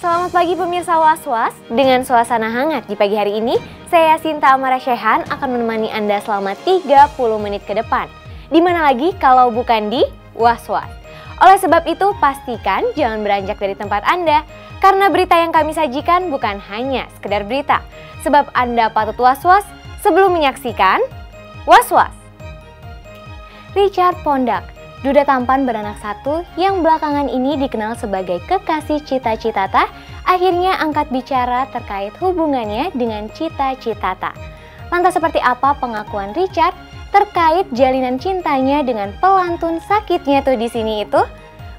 Selamat pagi pemirsa Was-Was. Dengan suasana hangat di pagi hari ini, saya Sinta Amara Shehan akan menemani Anda selama 30 menit ke depan. Di mana lagi kalau bukan di Was-Was. Oleh sebab itu, pastikan jangan beranjak dari tempat Anda, karena berita yang kami sajikan bukan hanya sekedar berita. Sebab Anda patut was-was sebelum menyaksikan Was-Was. Richard Pondak, duda tampan beranak satu yang belakangan ini dikenal sebagai kekasih Cita Citata, akhirnya angkat bicara terkait hubungannya dengan Cita Citata. Lantas seperti apa pengakuan Richard terkait jalinan cintanya dengan pelantun sakitnya tuh di sini itu?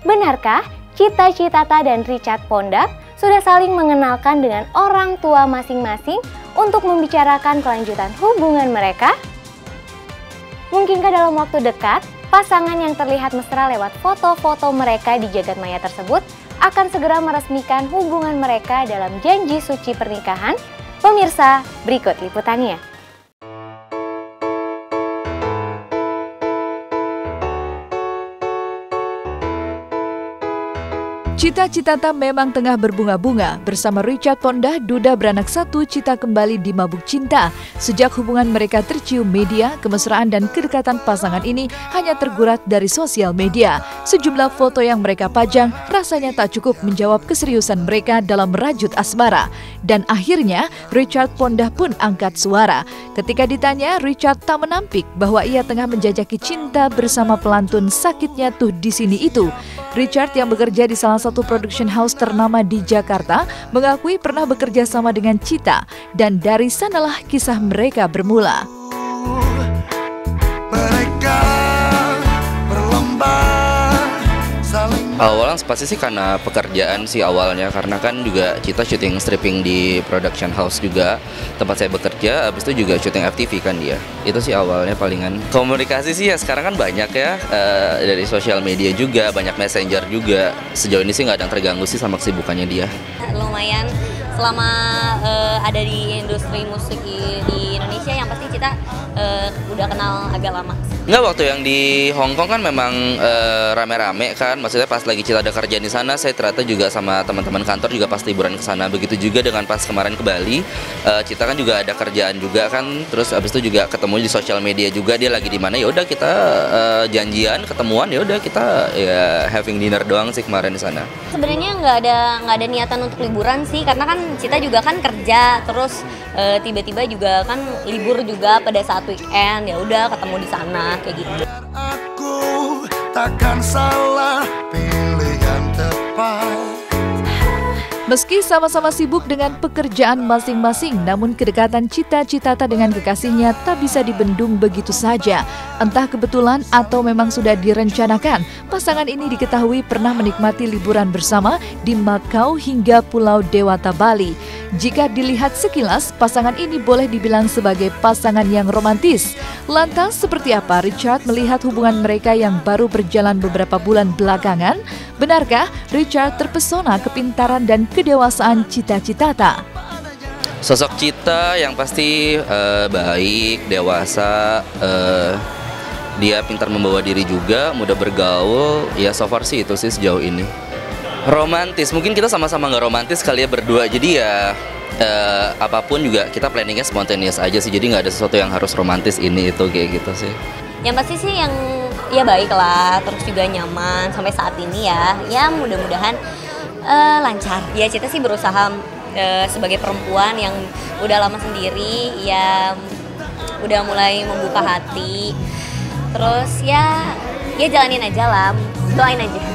Benarkah Cita Citata dan Richard Pondak sudah saling mengenalkan dengan orang tua masing-masing untuk membicarakan kelanjutan hubungan mereka? Mungkinkah dalam waktu dekat pasangan yang terlihat mesra lewat foto-foto mereka di jagadmaya tersebut akan segera meresmikan hubungan mereka dalam janji suci pernikahan? Pemirsa, berikut liputannya. Cita Citata memang tengah berbunga-bunga. Bersama Richard Pondah, duda beranak satu, Cita kembali dimabuk cinta. Sejak hubungan mereka tercium media, kemesraan dan kedekatan pasangan ini hanya tergurat dari sosial media. Sejumlah foto yang mereka pajang rasanya tak cukup menjawab keseriusan mereka dalam merajut asmara. Dan akhirnya Richard Pondah pun angkat suara. Ketika ditanya, Richard tak menampik bahwa ia tengah menjajaki cinta bersama pelantun sakitnya tuh di sini itu. Richard yang bekerja di salah satu production house ternama di Jakarta mengakui pernah bekerja sama dengan Cita, dan dari sanalah kisah mereka bermula. Awalnya pasti sih karena pekerjaan sih awalnya, karena kan juga Cita syuting stripping di production house juga tempat saya bekerja, habis itu juga syuting FTV kan dia. Itu sih awalnya palingan. Komunikasi sih ya sekarang kan banyak ya, dari sosial media juga, banyak messenger juga. Sejauh ini sih nggak ada yang terganggu sih sama kesibukannya dia. Lumayan selama ada di industri musik di Indonesia, yang pasti Cita udah kenal agak lama. Enggak, waktu yang di Hong Kong kan memang rame-rame kan, maksudnya pas lagi Cita ada kerjaan di sana, saya ternyata juga sama teman-teman kantor juga pas liburan ke sana. Begitu juga dengan pas kemarin ke Bali, Cita kan juga ada kerjaan juga kan, terus abis itu juga ketemu di sosial media juga, dia lagi di mana, ya udah kita janjian ketemuan, ya udah kita ya having dinner doang sih kemarin di sana. Sebenarnya nggak ada niatan untuk liburan sih, karena kan Cita juga kan kerja, terus tiba-tiba juga kan libur juga pada saat weekend, ya udah ketemu di sana kayak gitu. Aku takkan salah pilih yang tepat. Meski sama-sama sibuk dengan pekerjaan masing-masing, namun kedekatan Cita Citata dengan kekasihnya tak bisa dibendung begitu saja. Entah kebetulan atau memang sudah direncanakan, pasangan ini diketahui pernah menikmati liburan bersama di Macau hingga Pulau Dewata, Bali. Jika dilihat sekilas, pasangan ini boleh dibilang sebagai pasangan yang romantis. Lantas, seperti apa Richard melihat hubungan mereka yang baru berjalan beberapa bulan belakangan? Benarkah Richard terpesona kepintaran dan kedewasaan Cita Citata? Sosok Cita yang pasti baik, dewasa, dia pintar membawa diri juga, mudah bergaul, ya so far sih itu sih sejauh ini. Romantis, mungkin kita sama-sama nggak romantis kali ya berdua, jadi ya apapun juga kita planningnya spontaneous aja sih, jadi nggak ada sesuatu yang harus romantis ini itu kayak gitu sih. Yang pasti sih yang ya baik lah, terus juga nyaman sampai saat ini ya mudah-mudahan lancar. Ya Cita sih berusaha sebagai perempuan yang udah lama sendiri, ya udah mulai membuka hati, terus ya jalanin aja lah, doain aja.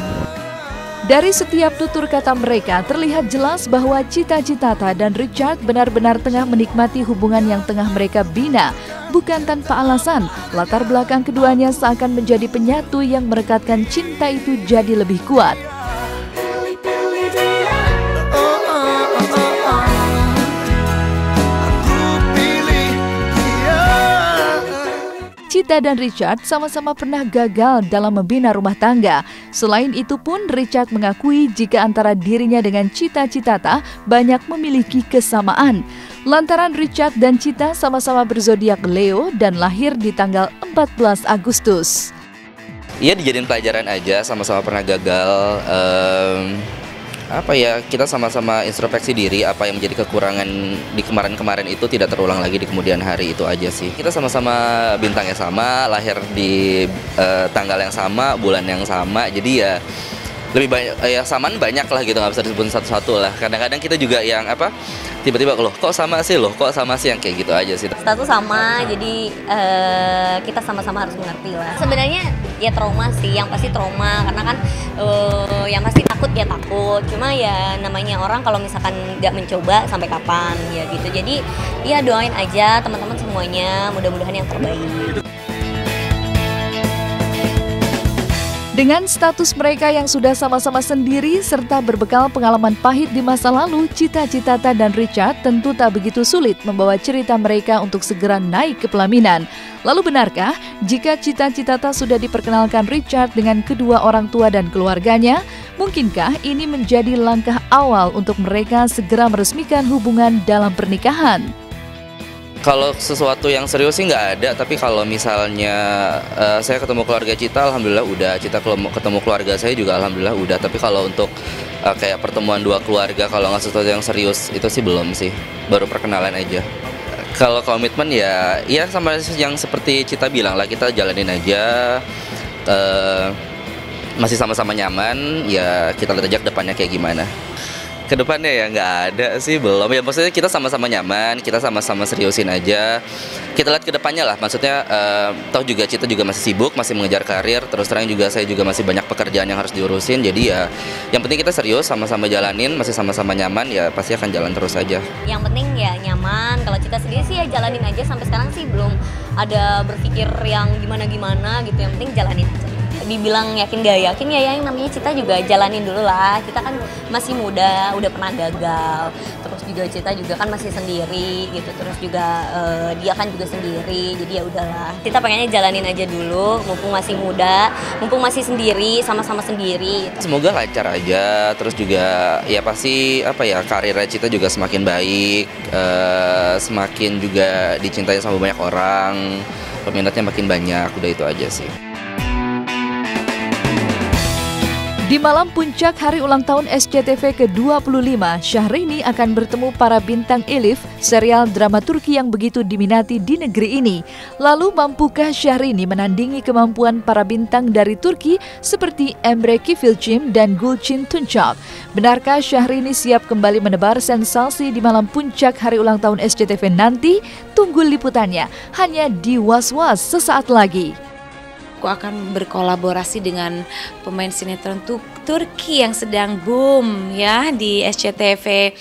Dari setiap tutur kata mereka, terlihat jelas bahwa Cita Citata dan Richard benar-benar tengah menikmati hubungan yang tengah mereka bina. Bukan tanpa alasan, latar belakang keduanya seakan menjadi penyatu yang merekatkan cinta itu jadi lebih kuat. Cita dan Richard sama-sama pernah gagal dalam membina rumah tangga. Selain itu pun Richard mengakui jika antara dirinya dengan Cita Citata banyak memiliki kesamaan. Lantaran Richard dan Cita sama-sama berzodiak Leo dan lahir di tanggal 14 Agustus. Iya, dijadiin pelajaran aja, sama-sama pernah gagal. apa ya, kita sama-sama introspeksi diri apa yang menjadi kekurangan di kemarin-kemarin itu tidak terulang lagi di kemudian hari, itu aja sih. Kita sama-sama bintangnya sama, lahir di tanggal yang sama, bulan yang sama, jadi ya lebih banyak ya, samaan banyak lah gitu, nggak bisa disebut satu-satu lah. Kadang-kadang kita juga yang apa, tiba-tiba loh kok sama sih, yang kayak gitu aja sih. Status sama, jadi kita sama-sama harus mengerti lah. Sebenarnya ya trauma sih, yang pasti trauma, karena kan yang pasti takut ya takut. Cuma ya namanya orang kalau misalkan nggak mencoba sampai kapan ya gitu. Jadi ya doain aja teman-teman semuanya, mudah-mudahan yang terbaik. Dengan status mereka yang sudah sama-sama sendiri serta berbekal pengalaman pahit di masa lalu, Cita Citata dan Richard tentu tak begitu sulit membawa cerita mereka untuk segera naik ke pelaminan. Lalu benarkah jika Cita Citata sudah diperkenalkan Richard dengan kedua orang tua dan keluarganya? Mungkinkah ini menjadi langkah awal untuk mereka segera meresmikan hubungan dalam pernikahan? Kalau sesuatu yang serius sih nggak ada, tapi kalau misalnya saya ketemu keluarga Cita, alhamdulillah udah. Cita ketemu keluarga saya juga alhamdulillah udah. Tapi kalau untuk kayak pertemuan dua keluarga, kalau nggak sesuatu yang serius, itu sih belum sih. Baru perkenalan aja. Kalau komitmen ya sama yang seperti Cita bilang lah, kita jalanin aja. Masih sama-sama nyaman, ya kita lihat aja ke depannya kayak gimana. Kedepannya ya nggak ada sih, belum ya, maksudnya kita sama-sama nyaman, kita sama-sama seriusin aja, kita lihat kedepannya lah. Maksudnya toh juga Cita juga masih sibuk, masih mengejar karir, terus terang juga saya juga masih banyak pekerjaan yang harus diurusin. Jadi ya yang penting kita serius, sama-sama jalanin, masih sama-sama nyaman, ya pasti akan jalan terus aja. Yang penting ya nyaman. Kalau Cita sendiri sih ya jalanin aja, sampai sekarang sih belum ada berpikir yang gimana-gimana gitu. Yang penting jalanin aja. Dibilang yakin gak yakin ya, yang namanya Cita juga jalanin dulu lah. Kita kan masih muda, udah pernah gagal, terus juga Cita juga kan masih sendiri gitu, terus juga dia kan juga sendiri, jadi ya udahlah, Cita pengennya jalanin aja dulu, mumpung masih muda, mumpung masih sendiri, sama-sama sendiri. Semoga lancar aja, terus juga ya pasti apa ya, karirnya Cita juga semakin baik, semakin juga dicintai sama banyak orang, peminatnya makin banyak, udah itu aja sih. Di malam puncak hari ulang tahun SCTV ke-25, Syahrini akan bertemu para bintang Elif, serial drama Turki yang begitu diminati di negeri ini. Lalu mampukah Syahrini menandingi kemampuan para bintang dari Turki seperti Emre Kifilcim dan Gulçin Tunçak? Benarkah Syahrini siap kembali menebar sensasi di malam puncak hari ulang tahun SCTV nanti? Tunggu liputannya hanya di Was Was sesaat lagi. Aku akan berkolaborasi dengan pemain sinetron Turki yang sedang boom ya di SCTV.